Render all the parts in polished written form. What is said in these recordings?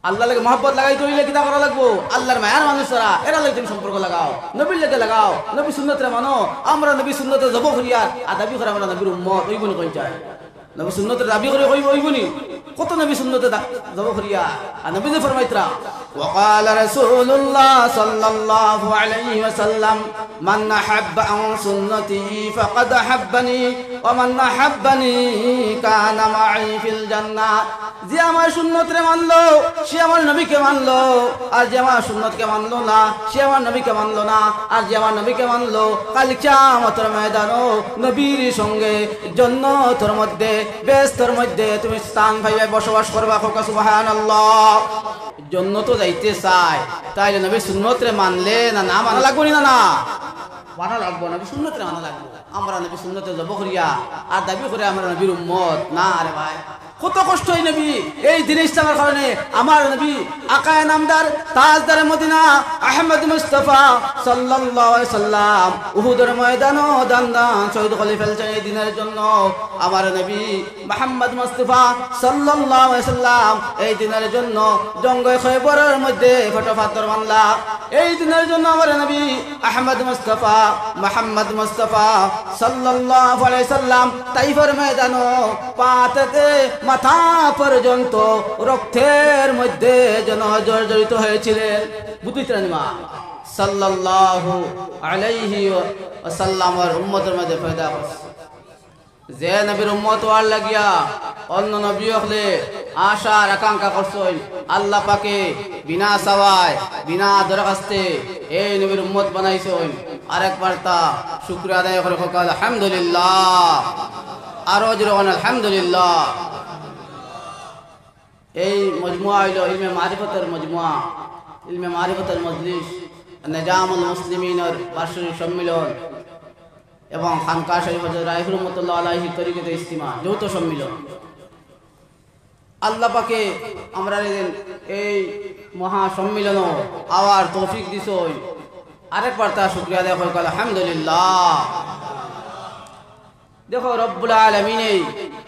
আল্লাহ লাগে মহব্বত লাগাই তৈলে কিতা করা লাগবো আল্লাহর মায়ার মানুষরা এরা লাগে তুমি সম্পর্ক লাগাও নবীর লাগে লাগাও নবী সুন্নতরে মানো আমরা নবী সুন্নতে জব করিয়ার আর দাবি করে আমরা নবীর উম্মত ওইগুলো কই যায় নবী সুন্নতের দাবি করে ওইগুনি কত নবী সুন্নতে জব করিয়া আর নবী যে ফরমাইতরা وقال رسول الله صلى الله عليه وسلم من أحب عن سنتي فقد أحبني ومن أحبني كان معي في الجنة যে আমার সুন্নতরে মানলো সে আমার নবীকে মানলো আর যে আমার সুন্নতকে মানলো না সে আমার নবীকে মানলো না আর যে আমার নবীকে মানলো কাল কিয়ামতের ময়দানে নবীর সঙ্গে জান্নাতের মধ্যে বেহেশতের মধ্যে তুমি স্থান পাইবে বসবাস করবা সুবহানাল্লাহ জান্নাত যাইতে চাই তাইলে নবী সুন্নতরে মানলে না না মানা লাগবো না মানা লাগবো নবী সুন্নতরে মানা লাগবো আমরা নবী সুন্নতে জব করিয়া আর দাবি করে আমরা নবীর উম্মত না রে ভাই কত কষ্ট হয় নবী এই দিন ইসলামের কারণে আমার নবী আকায়ে নামদার তাজদার মদিনা আহমদ মুস্তাফা সাল্লাল্লাহু আলাইহি সাল্লাম উহুদের ময়দানে দান শহীদ করে ফেলছেন এই দিনের জন্য আমার নবী মুহাম্মদ মুস্তাফা সাল্লাল্লাহু আলাইহি সাল্লাম এই দিনের জন্য জঙ্গে খয়বরের মধ্যে ফটোফাতর মানলা এই দিনের জন্য আমার নবী আহমদ মুস্তাফা মুহাম্মদ মুস্তাফা সাল্লাল্লাহু আলাইহি সাল্লাম তাইফের ময়দানে পাতে মাথা পর্যন্ত রক্তের মধ্যে যেন জর্জরিত হয়েছিলেন বুঝিতেন মা সাল্লাল্লাহু আলাইহি ওয়াসাল্লামের উম্মতের মধ্যে পয়দা হয়েছে যে নবীর উম্মত হওয়ার লাগিয়া অন্য নবী হলে আশা আর আকাঙ্ক্ষা করছই আল্লাহ পাকে বিনা সাওয়ায় বিনা দরখাস্তে এই নবীর উম্মত বানাইছই আরেকবার তা শুকরিয়া আদায় করে আলহামদুলিল্লাহ আরো জোরে আলহামদুলিল্লাহ এই মজমুয়া হইল ইলমে মারিফতের মজমুয়া ইলমে মারিফতের মজলিস নিজামুল মুসলিমিনের বার্ষিক সম্মিলন এবং খানকা শরীফ হযরত রায়পুর রহমাতুল্লাহ আলাইহি তরিকতে ইজতিমা যৌথ সম্মিলন আল্লাহ পাকে আমরা এই মহা সম্মিলন আওয়ার তৌফিক দিছই আরেকবার তা শুকরিয়া আদায় করি আলহামদুলিল্লাহ দেখো রব্বুল আলামিন এই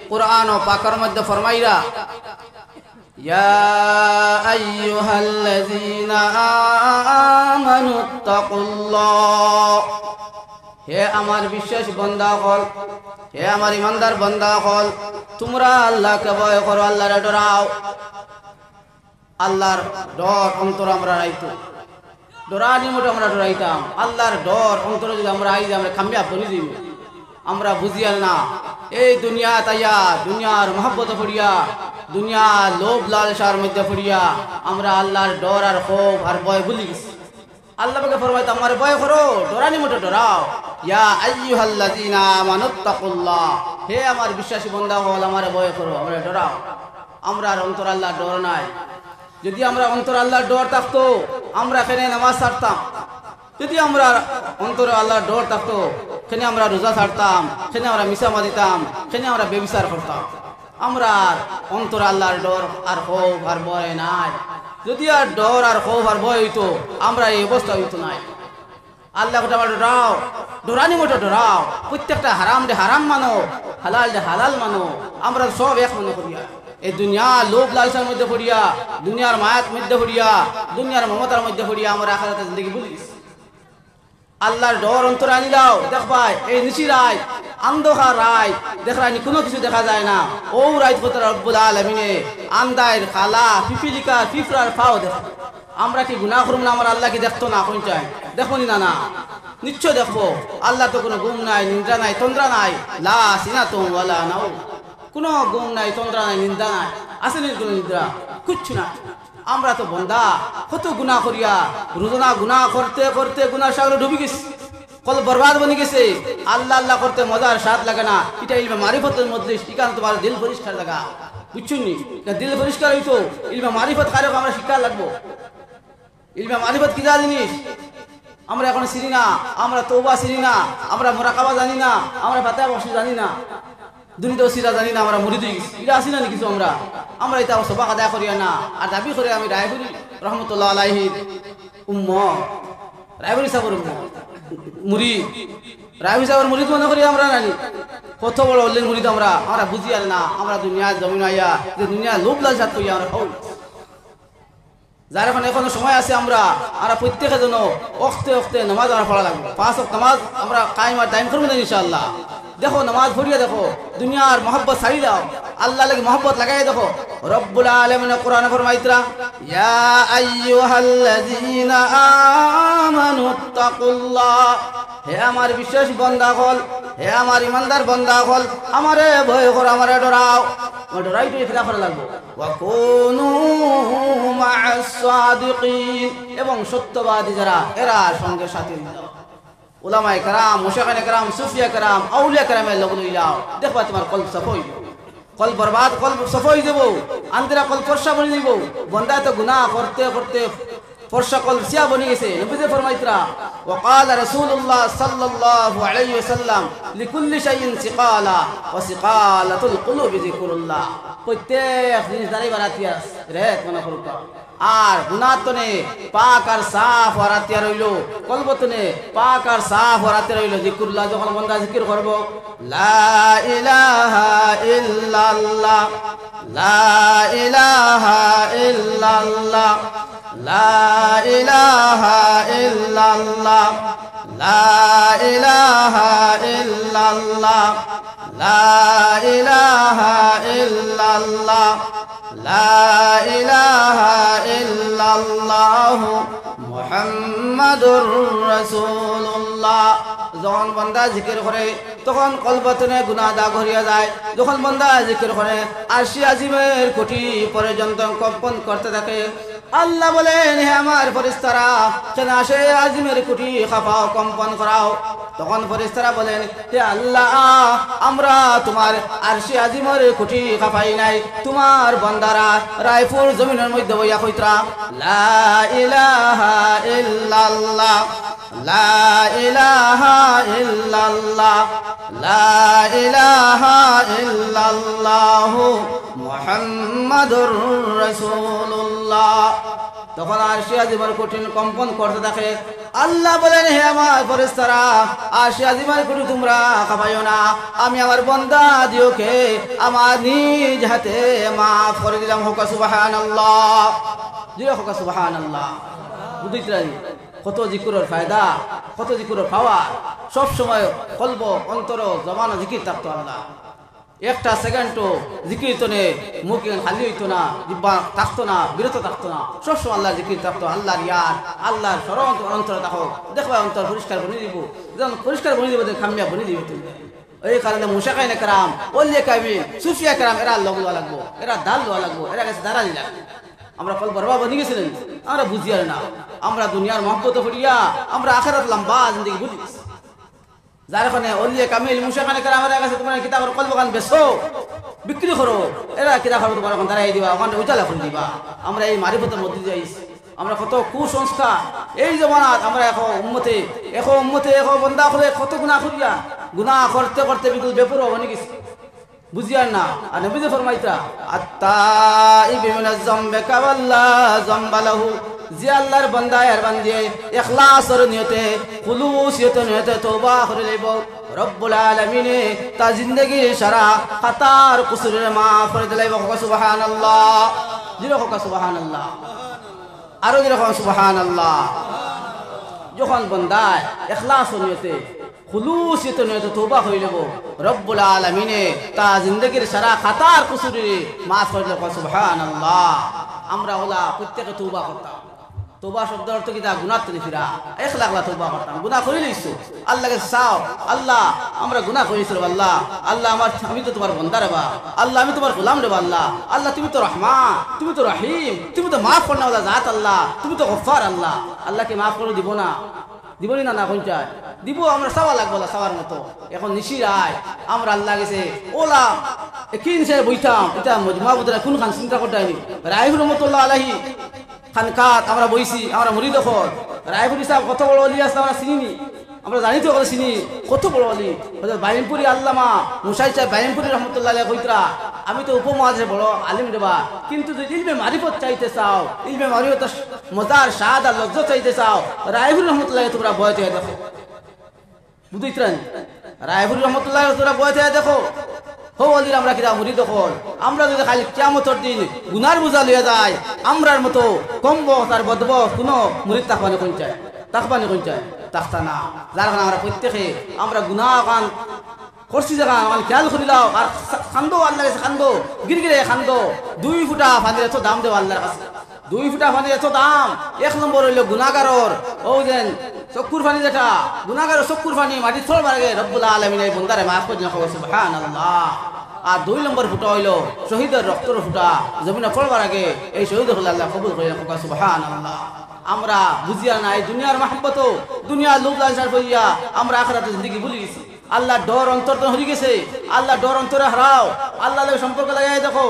কুরআন ও পাকের মধ্যে ফরমাইরা ইয়া আইয়ুহাল্লাযীনা আমানু তাকুল্লাহ হে আমার বিশ্বাস বান্দা হল হে আমার ইমানদার বান্দা হল তোমরা আল্লাহকে ভয় করো আল্লাহরে ডরাও আল্লাহর ডর অন্তর আমরা রাইতো ডরানি মোটে আমরা ডরাইতাম আল্লাহর ডর অন্তর যদি আমরা আই আমরা কামিয়াব বনি দিব আমরা বুঝিয়াল না এই দুনিয়া তাইয়া দুনিয়ার মহব্বত পড়িয়া দুনিয়া লোভ লালসার মধ্যে পড়িয়া আমরা আল্লাহর ডর আর খৌফ আর ভয় ভুলি গেছি আল্লাহ পাকে ফরমাইতে আমার ভয় করো ডরানি মোটে ডরাও ইয়া আইয়ুহাল্লাযীনা আমানুত্তাকুল্লাহ হে আমার বিশ্বাসী বান্দা হল আমার ভয় করো আমরা ডরাও আমরা অন্তর আল্লাহর ডর নাই যদি আমরা অন্তর আল্লাহর ডর থাকতো আমরা এখানে নামাজ ছাড়তাম যদি আমরা অন্তরে আল্লাহর ডর থাকতো সেখানে আমরা রোজা ছাড়তাম সেখানে আমরা মিশা মাদিতাম সেখানে আমরা বেবিচার করতাম আমরা অন্তর আল্লাহর ডর আর খৌফ আর ভয় নাই যদি আর ডর আর খৌফ আর ভয় হইতো আমরা এই অবস্থা হইতো নাই আল্লাহ কথা আমার ডরাও ডরানি মোটে ডরাও প্রত্যেকটা হারাম দে হারাম মানো হালাল দে হালাল মানো আমরা সব এক মনে করিয়া এই দুনিয়া লোভ লালসার মধ্যে পড়িয়া দুনিয়ার মায়াত মধ্যে পড়িয়া দুনিয়ার মমতার মধ্যে পড়িয়া আমরা আখিরাতে জিন্দেগি ভুলে গেছি আল্লাহর ডর অন্তরে আনি দাও দেখবাই এই নিশি রাত অন্ধকার রাত দেখরানি কোনো কিছু দেখা যায় না ও রাত কত রব্বুল আলামিনে আন্দায়ের খালা পিপিলিকা পিঁপড়ার পাও দেখ আমরা কি গুনাহ করব না আমার আল্লাহ কি দেখতো না কোন চাই দেখো না না নিশ্চয় দেখবো আল্লাহ তো কোনো গুম নাই নিন্দা নাই তন্দ্রা নাই লা সিনাতুম ওয়ালা নাও কোনো গুম নাই তন্দ্রা নাই নিন্দা নাই আসলে কোনো নিদ্রা কিচ্ছু না আমরা তো বন্দা কত গুনাহ করিয়া রোজানা গুনাহ করতে করতে গুনাহ সাগরে ডুবে গেছি কল বরবাদ বনে গেছে আল্লাহ আল্লাহ করতে মজার স্বাদ লাগে না এটা ইলমে মারিফতের মজলিস এখানে তোমার দিল পরিষ্কার লাগা বুঝছুন নি দিল পরিষ্কার হইতো ইলমে মারিফত কারে আমরা শিক্ষা লাগবো ইলমে মারিফত কি জিনিস আমরা এখন চিনি না আমরা তওবা চিনি না আমরা মুরাকাবা জানি না আমরা ফাতিহা বক্স জানি না দুনিয়া সিরা জানি না আমরা মুরিদ হয়ে গেছি এটা আসি না কিছু আমরা এটা সবাক আদায় করিয়া না আর দাবি করে আমি রায়পুরি রহমতুল্লাহ আলাইহির উম্মত রায়পুরি সাহেবের মুরিদ রায়পুরি সাহেবের মুরিদ মনে করি আমরা জানি কত বড় অল্লের মুরিদ আমরা বুঝি আর না আমরা দুনিয়া জমিন আইয়া যে দুনিয়া লোভ লালসাত করিয়া আমরা খাই যার এখন এখনো সময় আছে আমরা প্রত্যেকের জন্য অক্তে অক্তে নামাজ আমরা পড়া লাগবে 5 ওয়াক্ত নামাজ আমরা কায়েম আর টাইম করবো না ইনশাআল্লাহ। দেখো নামাজ পড়িয়ে দেখো, দুনিয়ার মহব্বত ছাড়ি দাও, আল্লাহ লাগি মহব্বত লাগাই দেখো। রব্বুল আলামিন কোরআনে ফরমাইতরা, ইয়া আইয়ুহাল্লাযীনা আমানুত্তাকুল্লাহ, হে আমার বিশ্বাস বান্দাগণ, হে আমার ইমানদার বান্দাগণ, আমারে ভয় করো, আমারে ডরাও। ডরাই তো ইফলা করা লাগবে। ওয়া কুনু মা'আস সাদিকিন, এবং সত্যবাদী যারা এরা সঙ্গে সাথী দাও। উলামায়ে কেরাম, মুশাইখিনে কেরাম, সুফিয়া কেরাম, আউলিয়া কেরামের লোক লইলাও, দেখবা তোমার কলব সাফ হইব। কল বরবাদ, কল সাফ হয়ে যাব, আন্দিরা কল ফর্সা বনে দিব। বন্দা তো গুনাহ করতে করতে ফর্সা কল সিয়া বনে গেছে। নবীজি ফরমাইতরা, ওয়া ক্বালা রাসূলুল্লাহ সাল্লাল্লাহু আলাইহি ওয়াসাল্লাম, লিকুল্লি শাইইন সিকালা ওয়া সিকালাতুল কুলুবি যিকরুল্লাহ। প্রত্যেক জিনিস দাঁড়াই বানাতিয়া রে মনে করবা। আর গুনাতনে পাক আর সাফ হরাতিয়া রইল, কলবতনে পাক আর সাফ হরাতিয়া রইল। যিকরুল্লাহ যখন বান্দা জিকির করব, লা ইলাহা ইল্লাল্লাহ, লা ইলাহা ইল্লাল্লাহ, লা ইলাহা ইল্লাল্লাহ, লা ইলাহা ইল্লাল্লাহ, লা ইলাহা ইল্লাল্লাহ, লা ইলাহা ইল্লাল্লাহ মুহাম্মাদুর রাসূলুল্লাহ। যখন বান্দা জিকির করে তখন কলবতনে গুনাহ দাগ হইয়া যায়। যখন বান্দা জিকির করে আরশে আজিমের কোটি পর্যন্ত কম্পন করতে থাকে। আল্লাহ বলেন, হে আমার ফেরেশতারা, কেন আরশে আজিমের কোটি খাফাও, কম্পন করাও। তখন ফেরেশতারা বলেন, হে আল্লাহ, আমরা তোমার আরশে আজিমের কোটি খাফাই নাই, তোমার বান্দারা রায়পুর জমিনের মধ্যে বইয়া কইতরা, লা ইলাহা ইল্লাল্লাহ, লা ইলাহা ইল্লাল্লাহ, লা ইলাহা ইল্লাল্লাহ মুহাম্মাদুর রাসূলুল্লাহ। তখন আরশে আজিমের কঠিন কম্পন করতে থাকে। আল্লাহ বলেন, হে আমার ফেরেশতারা, আরশে আজিমের কোটি তোমরা কাঁপাইও না, আমি আমার বান্দা দিওকে আমার নিজ হাতে মাফ করে দিলাম। হোক সুবহানাল্লাহ, জিও হোক সুবহানাল্লাহ। বুঝিতরাই কত জিকিরের ফায়দা, কত জিকিরের পাওয়া। সব সময় কলব অন্তর জবান জিকির থাকতো। আল্লাহ একটা সেকেন্ডও জিকির তো নে, মুখ খালি হইতো না, জিব্বা থাকতো না, বিরত থাকতো না, সবসময় আল্লাহ জিকির থাকতো। আল্লাহর ইয়াদ, আল্লাহর স্মরণ অন্তরে থাকো, দেখবা অন্তর পরিষ্কার বনে দিব। যখন পরিষ্কার বনে দিব, খামিয়া বনে দিবে তুমি। এই কারণে মুশাইখিনে কেরাম, ওলিয়া কামিল, সুফিয়া কেরাম, এরা লগ লওয়া লাগবো, এরা দাল লওয়া লাগবো, এরা কাছে দাঁড়ানি লাগবে। আমরা কল বরবাদ বনে গেছিলেন, আমরা বুঝি আর না। আমরা দুনিয়ার মহব্বত ফিরিয়া আমরা আখিরাত লম্বা জিন্দেগি বুঝি। যার কারণে ওলিয়া কামিল, মুশাইখিনে কেরাম, এরা কাছে তোমার কিতাবের কলব গান বেচো, বিক্রি করো, এরা কিতাব খাবো তোমার এখন দাঁড়াই দিবা, ওখানে উজালা করে দিবা। আমরা এই মারিফতের মধ্যে যাইছি। আমরা কত কুসংস্কার এই জমানাত, আমরা এখন উম্মতে এখন বন্দা করে কত গুনাহ করিয়া, গুনাহ করতে করতে বিকুল বেপরোয়া বনে গেছি, বুঝিয়ার না। আর নবীজি ফরমাইতা, আত-তাইবু মিনাজ যামবি কাওয়াল্লা যামবা লাহু, যে আল্লাহর বান্দা আর বান্দিয়ে ইখলাসের নিয়তে, খুলুসিয়তের নিয়তে তওবা করে লইব, রব্বুল আলামিনে তা জিন্দেগি সারা খাতার কুসুরের মাফ করে দিলাইব। সুবহানাল্লাহ, জিরো হোক সুবহানাল্লাহ, আরো জিরো হোক সুবহানাল্লাহ। যখন বান্দায় ইখলাসের নিয়তে, খুলুসিয়তের নিয়তে তওবা করে লইব, রব্বুল আলামিনে তা জিন্দেগির সারা খাতার কুসুরের মাফ করে দিলাইব। সুবহানাল্লাহ। আমরা ওলা প্রত্যেকে তওবা করতাম। তওবা শব্দ অর্থ কি? তা গুনাহ থেকে ফিরা, ইখলাসলা তওবা করতাম। গুনাহ করে লইছো, আল্লাহকে চাও, আল্লাহ আমরা গুনাহ করেছি রে আল্লাহ, আল্লাহ আমি তো তোমার বান্দা রে বা আল্লাহ, আমি তোমার গোলাম রে বা আল্লাহ, আল্লাহ তুমি তো রহমান, তুমি তো রহিম, তুমি তো মাফ করনেওয়ালা জাত আল্লাহ, তুমি তো গফফার আল্লাহ। আল্লাহকে মাফ করে দিব না? দিবনি না? না কোনটা দিব? আমরা চাওয়া লাগবো না, চাওয়ার মতো। এখন নিশিরায় আমরা আল্লাহ গেছে ওলা কিন সে বইতাম, এটা মজমাবুদরা কোন খান চিন্তা করতে রাইহুর রহমতুল্লাহ আলাইহি খানকাত আমরা বইছি, আমরা মুরিদ হল। রায়পুর সাহেব কত বড় অলি আসলে আমরা চিনি, আমরা জানি তো চিনি কত বড় অলি। বাইনপুরি আল্লামা মুসাই সাহেব বাইনপুরি রহমতুল্লাহ কইতরা, আমি তো উপমহাদেশে বড় আলিম দেবা, কিন্তু যদি ইলমে মারিফত চাইতে চাও, ইলমে মারিফত মজার স্বাদ আর লজ্জা চাইতে চাও, রায়পুর রহমতুল্লাহ তোমরা বয়তে দেখো। বুঝিতরান? রায়পুর রহমতুল্লাহ তোমরা বয়তে দেখো। হলির আমরা কিনা মুড়ি দখল আমরা যদি খালি কিয়ামতের দিন গুনার বোঝা লইয়া যায় আমরার মতো কমব তার বদব কোনো মুড়িদ তাকবানি কোন চায় তাকতা না যার কারণে আমরা প্রত্যেকে আমরা গুনাহ কান করছি জায়গা আমার খেয়াল করি দাও আর খান্দো আল্লাহ কাছে খান্দো গিরগিরে খান্দো 2 ফুটা পানির এত দাম দেব আল্লাহর কাছে 2 ফুটা পানির এত দাম 1 নম্বর হইল গুনাহগারর ও যেন চক্ষুর পানি যেটা গুনাহগারের চক্ষুর পানি মাটি থল মারে রব্বুল আলামিন এই বন্দারে মাফ করে দেন সুবহানাল্লাহ আর 2 নম্বর ফুটা হইল শহীদের রক্তের ফুটা জমিনে পড়বার আগে এই শহীদ হল আল্লাহ কবুল করে সুবহানাল্লাহ আমরা বুঝিয়া নাই দুনিয়ার মহব্বত দুনিয়ার লোভ লালসার কইয়া আমরা আখিরাতের জিন্দেগি ভুলে গেছি আল্লাহ ডর অন্তর তো হয়ে গেছে আল্লাহ ডর অন্তরে হারাও আল্লাহ লাগে সম্পর্ক লাগাই দেখো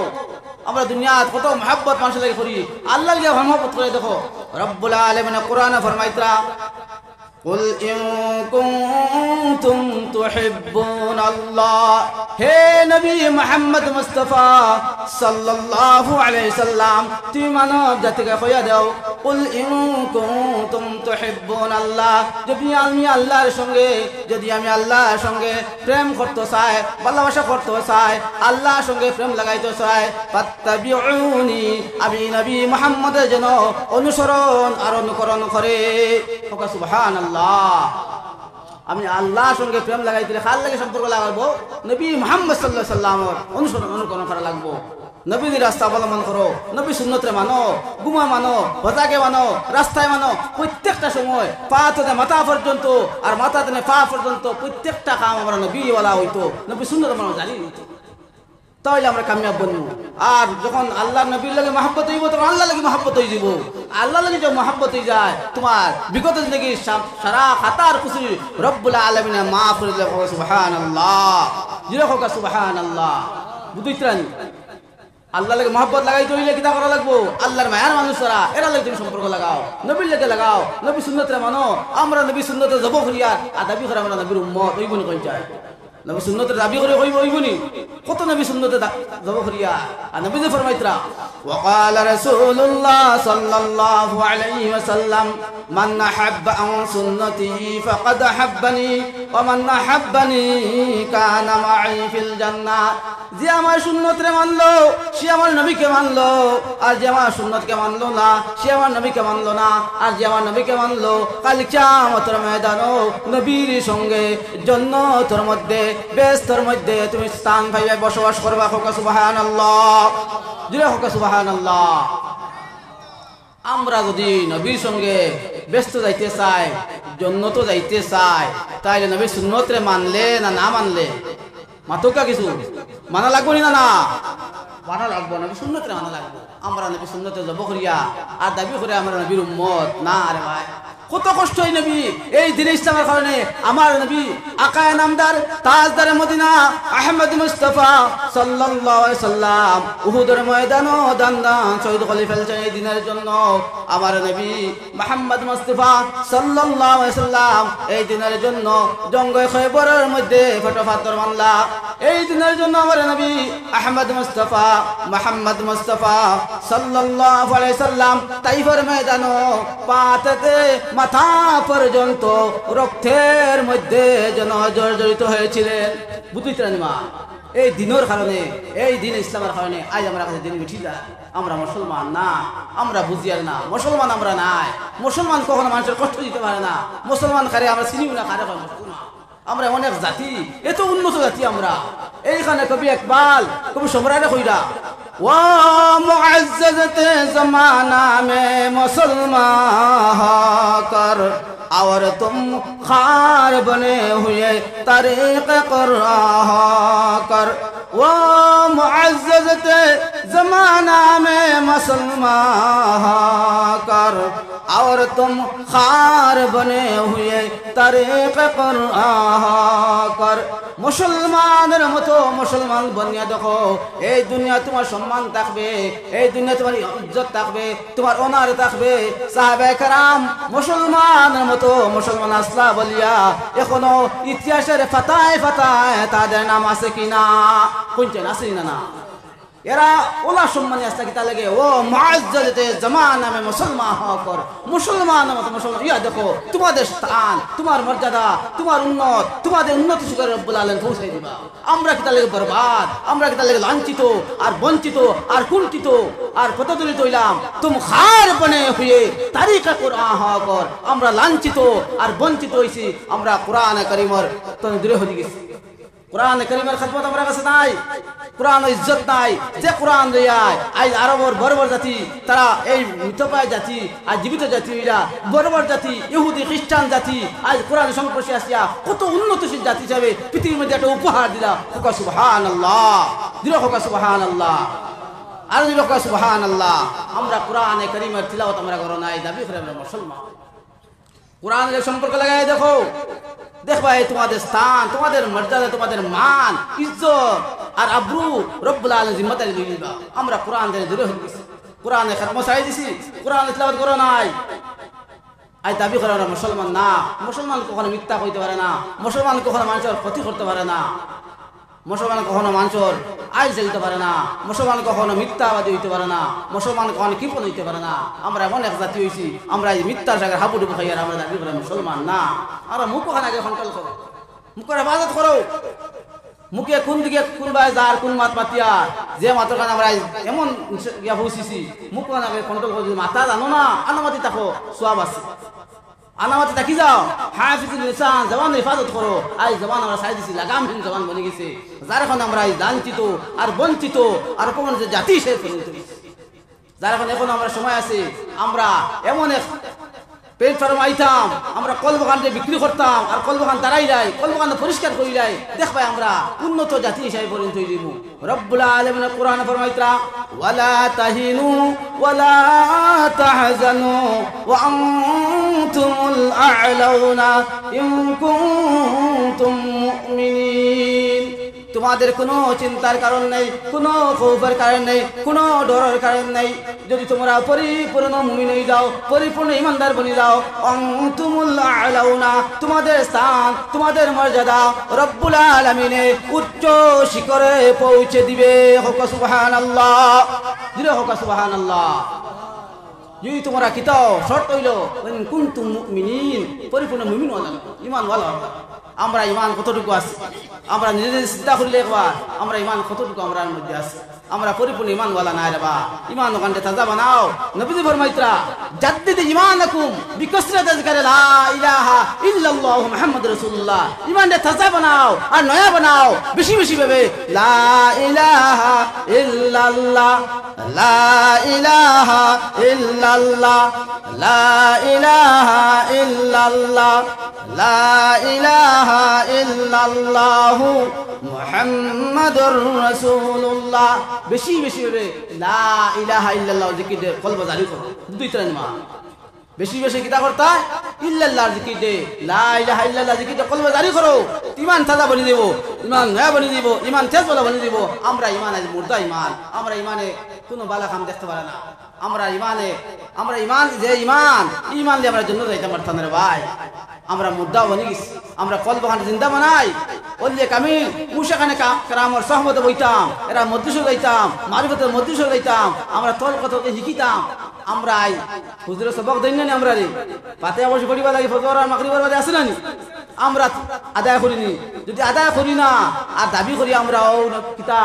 আমরা দুনিয়াত কত মহব্বত মানুষের লাগে করি আল্লাহ লাগে মহব্বত করে দেখো রব্বুল আলামিন কোরআনে ফরমাইতরা قل إن كنتم تحبون الله হে নবী মুহাম্মদ মুস্তাফা সাল্লাল্লাহু আলাইহি সাল্লাম তুমি মানব জাতিকে কইয়া দাও কুল ইন কুনতুম তুহিব্বুন আল্লাহ যদি আমি আল্লাহর সঙ্গে প্রেম করতে চাই ভালোবাসা করতে চাই আল্লাহর সঙ্গে প্রেম লাগাইতে চাই ফাত্তাবিউনি আমি নবী মুহাম্মদের জন্য অনুসরণ আর অনুকরণ করে সুবহানাল্লাহ আমি আল্লাহর সঙ্গে প্রেম লাগাই দিলে কার লাগে সম্পর্ক লাগাবো নবী মুহাম্মদ সাল্লাল্লাহু আলাইহি সাল্লামের অনুকরণ করা লাগবো নবীর রাস্তা অবলম্বন করো নবী সুন্নতরে মানো গুমা মানো হজাকে মানো রাস্তায় মানো প্রত্যেকটা সময় পা থেকে মাথা পর্যন্ত আর মাথা থেকে পা পর্যন্ত প্রত্যেকটা কাম আমরা নবীওয়ালা হইতো নবী সুন্নত মানো জানি তাহলে আমরা কামিয়াব বনবো আর যখন আল্লাহ নবীর লাগে মহব্বত হইব তখন আল্লাহ লাগে মহব্বত হয়ে যাব আল্লাহ লাগে যখন মহব্বত হয়ে যায় তোমার বিগত জিন্দগি সারা খাতার খুশি রব্বুল আলামিন মাফ করে দেব সুবহানাল্লাহ জিরে হোক সুবহানাল্লাহ বুঝিত্রানি আল্লাহ লাগে মহব্বত লাগাইতে হইলে কিতা করা লাগবো আল্লাহর মায়ার মানুষরা এরা লাগে তুমি সম্পর্ক লাগাও নবীর লাগে লাগাও নবী সুন্নতরে মানো আমরা নবী সুন্নতে যাব করিয়া আর দাবি করে আমরা নবীর উম্মত হইবনি কোন চাই নবী সুন্নতের দাবি করে হইবনি কত নবী সুন্নতে যাব করিয়া আর নবী যে ফরমাইতরা وقال رسول الله صلى الله عليه وسلم من أحب عن سنتي فقد أحبني ومن أحبني كان معي في الجنة যে আমার সুন্নতরে মানলো সে আমার নবীকে মানলো আর যে আমার সুন্নতকে মানলো না সে আমার নবীকে মানলো না আর যে আমার নবীকে মানলো কাল কিয়ামতের ময়দানে নবীর সঙ্গে জান্নাতের মধ্যে বেহেশতের মধ্যে তুমি স্থান পাইবে বসবাস করবা সুবহানাল্লাহ জুড়ে হোক সুবহানাল্লাহ আমরা যদি নবীর সঙ্গে ব্যস্ত যাইতে চাই জান্নাতে যাইতে চাই তাইলে নবীর সুন্নতরে মানলে না মানলে মাতকা কিছু মানা লাগবো না মানা লাগবো নবী সুন্নতরে মানা লাগবো আমরা নবী সুন্নতে যাব করিয়া আর দাবি করে আমরা নবীর উম্মত না রে ভাই কত কষ্ট হয় নবী এই দিন ইসলামের কারণে আমার নবী আকায়ে নামদার তাজদার মদিনা আহমদ মুস্তাফা সাল্লাল্লাহু আলাইহি সাল্লাম উহুদের ময়দানে দান শহীদ করে ফেলছেন এই দিনের জন্য আমার নবী মুহাম্মদ মুস্তাফা সাল্লাল্লাহু আলাইহি সাল্লাম এই দিনের জন্য জঙ্গে খয়বরের মধ্যে ফটোফাতর মানলা এই দিনের জন্য আমার নবী আহমদ মুস্তাফা মুহাম্মদ মুস্তাফা সাল্লাল্লাহু আলাইহি সাল্লাম তাইফের ময়দানে পাতে মাথা পর্যন্ত রক্তের মধ্যে যেন জর্জরিত হয়েছিলেন বুঝিতেন মা এই দিনের কারণে এই দিন ইসলামের কারণে আজ আমরা কাছে দিন মিঠি যায় আমরা মুসলমান না আমরা বুঝিয়ার না মুসলমান আমরা নাই মুসলমান কখনো মানুষের কষ্ট দিতে পারে না মুসলমান কারে আমরা চিনিও না কারে হয় মুসলমান আমরা অনেক জাতি এত উন্নত জাতি আমরা এইখানে কবি ইকবাল কবি সম্রাট কইরা ও মুআজ্জাজত জমানা মে মুসলমান কর और तुम खार बने हुए तरीक़ क़ुरान कर वो मुअज़्ज़ज़त ज़माना में मुसलमान कर और तुम खार बने हुए तरीक़ क़ुरान कर মুসলমানের মতো মুসলমান বনিয়া দেখো এই দুনিয়া তোমার সম্মান থাকবে এই দুনিয়া তোমার ইজ্জত থাকবে তোমার অনার থাকবে সাহাবায়ে কেরাম মুসলমানের মতো মুসলমান আসলা বলিয়া এখনো ইতিহাসের পাতায় পাতায় তাদের নাম আছে কিনা কোনটা আছে না এরা ওলা সম্মানী আসতে কি তা লাগে ও মুআজ্জাজে জামানা মে মুসলমান হকর মুসলমান মত মুসলমান ইয়া দেখো তোমাদের স্থান তোমার মর্যাদা তোমার তোমাদের উন্নতি সুখে রব্বুল আলামিন পৌঁছে দিবা আমরা কি তা লাগে বরবাদ আমরা কি তা লাগে লাঞ্ছিত আর বঞ্চিত আর কুণ্ঠিত আর পতদলিত হইলাম তুম খার বনে হুয়ে তারিকা কুরআন হকর আমরা লাঞ্ছিত আর বঞ্চিত হইছি আমরা কোরআন কারীমের তনে দূরে হয়ে গেছি কোরআন কারীমের খিদমত আমরা কাছে নাই কোরআন ইজ্জত নাই যে কোরআন লইয়ায় আজ আরবর বর্বর জাতি তারা এই মৃতপ্রায় জাতি আর জীবিত জাতি এরা বর্বর জাতি ইহুদি খ্রিস্টান জাতি আজ কোরআন সংস্পর্শে আসিয়া কত উন্নতশীল জাতি হিসাবে পৃথিবীর মধ্যে একটা উপহার দিলা হোকা সুবহানাল্লাহ দিল হোকা সুবহানাল্লাহ আর দিল হোকা সুবহানাল্লাহ আমরা কোরআন কারীমের তিলাওয়াত আমরা করো নাই দাবি করে আমরা মুসলমান কোরআনের সম্পর্ক লাগাই দেখো দেখবা এই তোমাদের স্থান তোমাদের মর্যাদা তোমাদের মান ইজ্জত আর আব্রু রব্বুল আলামিন জিম্মাদারি দিয়ে দিবা আমরা কোরআন থেকে দূরে হয়ে গেছি কোরআনে খাতম চাই দিছি কোরআন তিলাওয়াত করো নাই আই দাবি করে আমরা মুসলমান না মুসলমান কখনো মিথ্যা কইতে পারে না মুসলমান কখনো মানুষের ক্ষতি করতে পারে না মুসলমান কখনো মানুষের আইল চাইতে পারে না মুসলমান কখনো মিথ্যাবাদী হইতে পারে না মুসলমান কখনো কৃপণ হইতে পারে না আমরা এমন এক জাতি হয়েছি আমরা এই মিথ্যার জায়গায় হাবুডুবু খাই আর আমরা দাবি করে মুসলমান না আমরা মুখ ওখানে আগে কন্ট্রোল করো মুখের হেফাজত করো মুখে কোন দিকে কোন ভাই যার কোন মাত মাতিয়া যে মাত্র কারণে আমরা এমন ইয়া পৌঁছিছি মুখ ওখানে আগে কন্ট্রোল করো মাথা জানো না আনামাতি থাকো সোয়াব আছে আনামাতে থাকি যাও হাফিজুল লিসান জবান হেফাজত করো আজ জবান আমরা সাই দিছি লাগামহীন জবান বনে গেছে যার এখন আমরা লাঞ্ছিত আর বঞ্চিত আর কোন যে জাতি সে যার এখন আমরা সময় আছে আমরা এমন এক পেট ফার্ম আইতাম আমরা কলবাগানকে বিক্রি করতাম আর কলবাগান তারাই যায় কলবাগান পরিষ্কার করি যায় দেখবাই আমরা উন্নত জাতি হিসাবে পরিণত হয়ে দিব রব্বুল আলামিন কোরআন ফরমাইতরা ওয়ালা তাহিনু ওয়ালা তাহজানু ওয়া আনতুমুল আ'লাউনা ইন কুনতুম মুমিনিন তোমাদের কোনো চিন্তার কারণ নেই কোনো খৌফের কারণ নেই কোনো ডরের কারণ নেই যদি তোমরা পরিপূর্ণ মুমিন হয়ে যাও পরিপূর্ণ ইমানদার বনে যাও আনতুমুল আ'লাউনা তোমাদের স্থান তোমাদের মর্যাদা রব্বুল আলামিনে উচ্চ শিখরে পৌঁছে দিবে হোক সুবহানাল্লাহ দিলে হোক সুবহানাল্লাহ যদি তোমরা কিতাও শর্ত হইল কুনতুম মুমিনিন পরিপূর্ণ মুমিন হলাম ঈমানওয়ালা আমরা ঈমান কতটুকু আছে আমরা নিজে চিন্তা করলে একবার আমরা ঈমান কতটুকু আমরার মধ্যে আছে আমরা পরিপূর্ণ ঈমানওয়ালা না রে বা ঈমান ওখানে তাজা বানাও নবীজি ফরমাইতরা জাদ্দিদ ঈমানাকুম বিকাসরাত যিকর লা ইলাহা ইল্লাল্লাহু মুহাম্মাদুর রাসূলুল্লাহ ঈমানকে তাজা বানাও আর নয়া বানাও বেশি বেশি ভাবে লা ইলাহা ইল্লাল্লাহ লা ইলাহা ইল্লাল্লাহ লা ইলাহা ইল্লাল্লাহ লা ইলাহা ইল্লাল্লাহু মুহাম্মাদুর রাসূলুল্লাহ বেশি বেশি ভাবে লা ইলাহা ইল্লাল্লাহ জিকির দে কলব জারি করো দুই তিন মা বেশি বেশি কিতা করতা ইল্লাল্লাহ জিকির দে লা ইলাহা ইল্লাল্লাহ জিকির দে কলব জারি করো ঈমান তাজা বনি দেব ঈমান নয়া বনি দেব ঈমান তেজ বলা বনি দেব আমরা ঈমান আজ মুর্দা ঈমান আমরা ঈমানে কোনো বালা কাম দেখতে পারে না আমরা ঈমান যে ঈমান দিয়ে আমরা জন্য যাইতে পারতাম রে ভাই আমরা মুর্দা বনি গেছি আমরা কলবখান জিন্দা বানাই ওলিয়ে কামিল মুশাখানে কারামর সহমত বইতাম এরা মদ্রিসে যাইতাম মারিফতের মদ্রিসে যাইতাম আমরা তল কথাকে শিখিতাম আমরা আই হুজুরের সবক দেন না আমরা রে পাতে অবশ্য করিবা লাগে ফজর আর মাগরিবের বাদে আসে না আমরা আদায় করিনি যদি আদায় করি না আর দাবি করি আমরা ও কিতা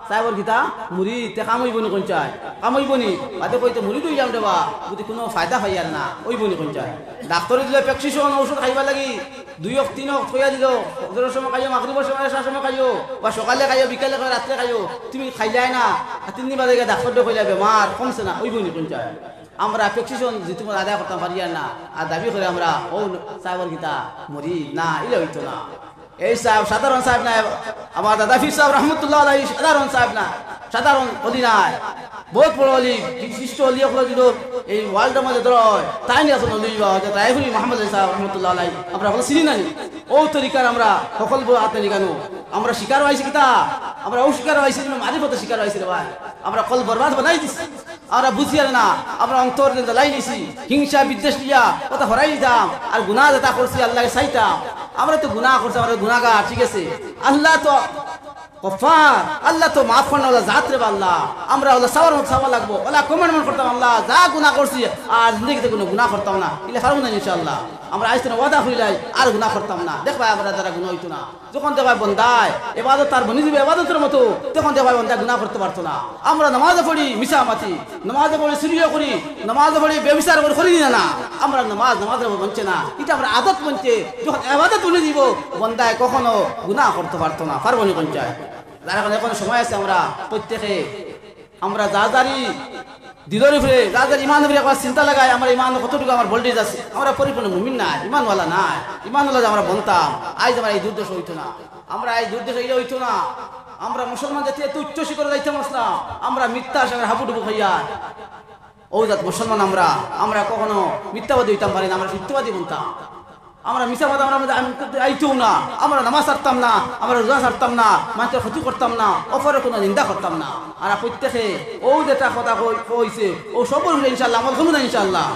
সাহেবর কিতা মুড়ি তে কামইব নি কোন চাই কামইব নি বাদে কইতে মুড়ি দই যাম দেবা যদি কোনো ফায়দা হয় আর না ওইব নি কোন চাই ডাক্তারে দিলে প্রেসক্রিপশন ঔষধ খাইবা লাগি 2 ওক 3 ওক কইয়া দিল ফজরের সময় খাইও মাগরিবের সময় এশার সময় খাইও বা সকালে খাইও বিকালে খাইও রাতে খাইও তুমি খাইলাই না 3 দিন বাদে ডাক্তার দে কইলা বেমার কমছে না ওইব নি কোন চাই আমরা প্রেসক্রিপশন যে তোমার আদায় করতে পারি না আর দাবি করে আমরা ও সাহেবর কিতা মরি না ইলে হইতো না এই সাহেব সাধারণ সাহেব না আমার দাদা ফির সাহেব রহমতুল্লাহ আলাইহি সাধারণ সাহেব না সাধারণ অলি নাই বহুত বড় অলি বিশিষ্ট অলি হলো দিল এই ওয়ার্ল্ডের মধ্যে ধরয় তাই নিয়ে আসলে অলি রাইফুল মোহাম্মদ সাহেব রহমতুল্লাহ আলাইহি আমরা বলে চিনি না ও তরিকার আমরা সকল বড় আত্মনি কেন আমরা শিকার হয়েছি কিতা আমরা ও শিকার হয়েছি মারিফতে শিকার হয়েছি রে ভাই আমরা কল বরবাদ বানাই দিছি আমরা বুঝি না আমরা অন্তর লাই নিছি হিংসা বিদ্বেষ দিয়া কথা হরাই দিতাম আর গুনাহ যেটা করছি আল্লাহকে চাইতাম আমরা তো গুনাহ করছি আমরা গুনাহগার ঠিক আছে আল্লাহ তো গফফার আল্লাহ তো মাফ করেন ওলা জাত রে আল্লাহ আমরা ওলা সাওয়ার মত সাওয়া লাগবো ওলা কমেন্ট করতাম আল্লাহ যা গুনাহ করছি আর জিন্দেগিতে কোনো গুনাহ করতাম না ইলে পারবো না ইনশাআল্লাহ আমরা আইস না ওয়াদা হইলাই আর গুনাহ করতাম না দেখবা আমরা যারা গুনাহ হইতো না যখন দেখবা বন্দায় ইবাদত তার বনি দিবে ইবাদতের মতো তখন দেখবা বন্দা গুনাহ করতে পারতো না আমরা নামাজে পড়ি মিছামাতি নামাজে পড়ি চুরিও করি নামাজে পড়ি ব্যভিচার করি না আমরা নামাজের বঞ্চে না এটা আমরা আদত বঞ্চে যখন ইবাদত বনি দিব বন্দায় কখনো গুনাহ করতে পারতো না পারবো না পঞ্চায় যারা এখন সময় আছে আমরা প্রত্যেকে আমরা যা জারি দিলের উপরে যাদের ইমানের উপরে একবার চিন্তা লাগায় আমার ইমান কতটুকু আমার ভোল্টেজ আছে আমরা পরিপূর্ণ মুমিন না ইমানওয়ালা না ইমানওয়ালা আমরা বলতাম আজ আমার এই দুর্দশা হইতো না আমরা এই দুর্দশা এটা হইতো না আমরা মুসলমান জাতি এত উচ্চ শিখরে যাইতাম না আমরা মিথ্যা সঙ্গে হাবুডুবু খাইয়া ও জাত মুসলমান আমরা কখনো মিথ্যাবাদী হইতাম পারি না আমরা সত্যবাদী বলতাম আমরা মিছাবাদ আমরা আইতো না আমরা নামাজ ছাড়তাম না আমরা রোজা ছাড়তাম না মানুষের ক্ষতি করতাম না অপরের কোনো নিন্দা করতাম না আর প্রত্যেকে ও যেটা কথা কইছে ও সব ইনশাল্লাহ আমার কোনো না ইনশাল্লাহ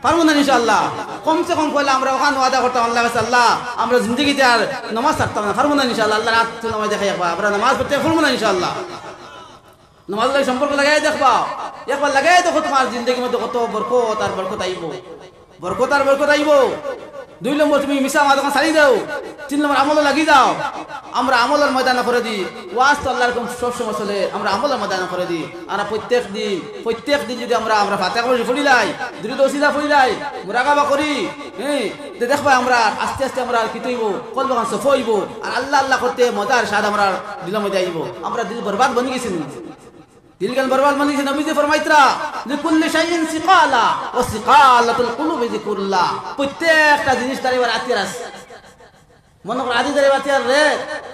পারবো না ইনশাল্লাহ কমসে কম কইলে আমরা ওখানে ওয়াদা করতাম আল্লাহ আল্লাহ আমরা জিন্দগিতে আর নামাজ ছাড়তাম না পারবো না ইনশাল্লাহ আল্লাহ রাত নামাজ দেখাই আমরা নামাজ পড়তে পারবো না ইনশাল্লাহ নামাজ সম্পর্ক লাগাই দেখবা একবার লাগাই দেখো তোমার জিন্দগির মধ্যে কত বরকত আর বরকত আইব 2 নম্বর তুমি মিশা মাদক ছাড়ি দাও 3 নম্বর আমল লাগি যাও আমরা আমলের ময়দান করে দিই ওয়াজ তো আল্লাহর কোন সব সময় চলে আমরা আমলের ময়দান করে দিই আর প্রত্যেক দিন যদি আমরা ফাতিহা করে পড়িলাই দ্রুত সিধা পড়িলাই মুরাকাবা করি দেখবা আমরা আস্তে আস্তে আমরা কি তৈব কলবাগান সফ হইব আর আল্লাহ করতে মজার স্বাদ আমরা দিলের মধ্যে আইব আমরা দিল বরবাদ বনি গেছি দিল গান বরবাদ বনি গেছে নবী যে ফরমাইতরা লিকুল্লি শাইইন সিকালা ওয়া সিকালাতুল কুলুবি যিকরুল্লাহ প্রত্যেকটা জিনিস তার এবার আতিয়ার আছে মনে কর আদি দাঁড়িয়ে আতিয়ার রে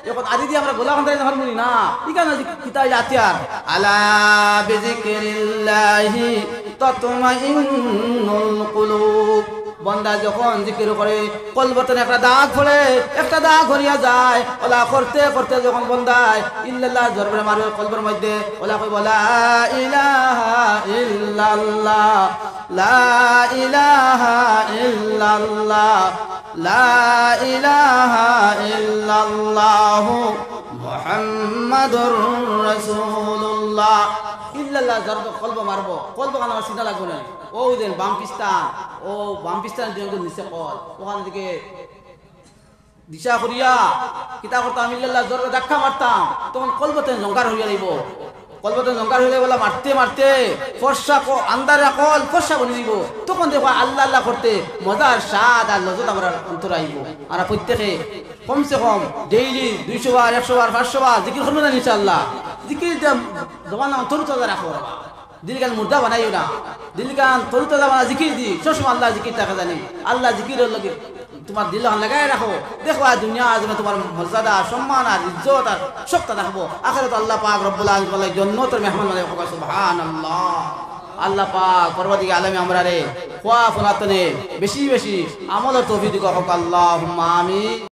এখন আদি দিয়ে আমরা গোলাম দাঁড়িয়ে হারমোনি না ইকানা কিতাব আতিয়ার আলা বিযিকরিল্লাহি তাতমাইন্নুল কুলুব বন্দা যখন জিকির করে কলবতনে একটা দাগ পড়ে একটা দাগ হরিয়া যায় ওলা করতে করতে যখন বন্দায় ইল্লাল্লাহ জরবে মারে কলবের মধ্যে ওলা কই বলা ইলাহা ইল্লাল্লাহ লা ইলাহা ইল্লাল্লাহ লা ইলাহা ইল্লাল্লাহ মুহাম্মাদুর রাসূলুল্লাহ ইল্লাল্লাহ জরবে কলব মারবো কলব কানা সিনা লাগবে না ও দেন বামপিস্তান নিচে কল ওখান থেকে দিশা করিয়া কিতা করতাম ইল্লাল্লাহ জোরে ধাক্কা মারতাম তখন কলবতে জঙ্কার হইয়া যাইব কলবতে জঙ্কার হইলে বলা মারতে ফর্সা আন্দারে কল ফর্সা বনে দিব তখন দেখো আল্লাহ করতে মজার স্বাদ আর লজত আমরা অন্তর আইব আর প্রত্যেকে কমসে কম ডেইলি 200 বার 100 বার 500 বার জিকির করবো না ইনশাআল্লাহ জিকির জবান অন্তর চলে রাখো দিল গান মুর্দা বানাইও না দিল গান তরুতা বানা জিকির দি সবসময় আল্লাহ জিকির টাকা জানি আল্লাহ জিকিরের লগে তোমার দিল লাগাই রাখো দেখো দুনিয়া আজমে তোমার মর্যাদা সম্মান আর ইজ্জত আর সবটা রাখবো আখিরাত আল্লাহ পাক রব্বুল আলামিন বলে জান্নাতের মেহমান মানে সুবহানাল্লাহ আল্লাহ পাক পরবর্তী আলামে আমরা রে খোয়া ফলাতনে বেশি আমলের তৌফিক দিক হোক আল্লাহুম্মা আমিন।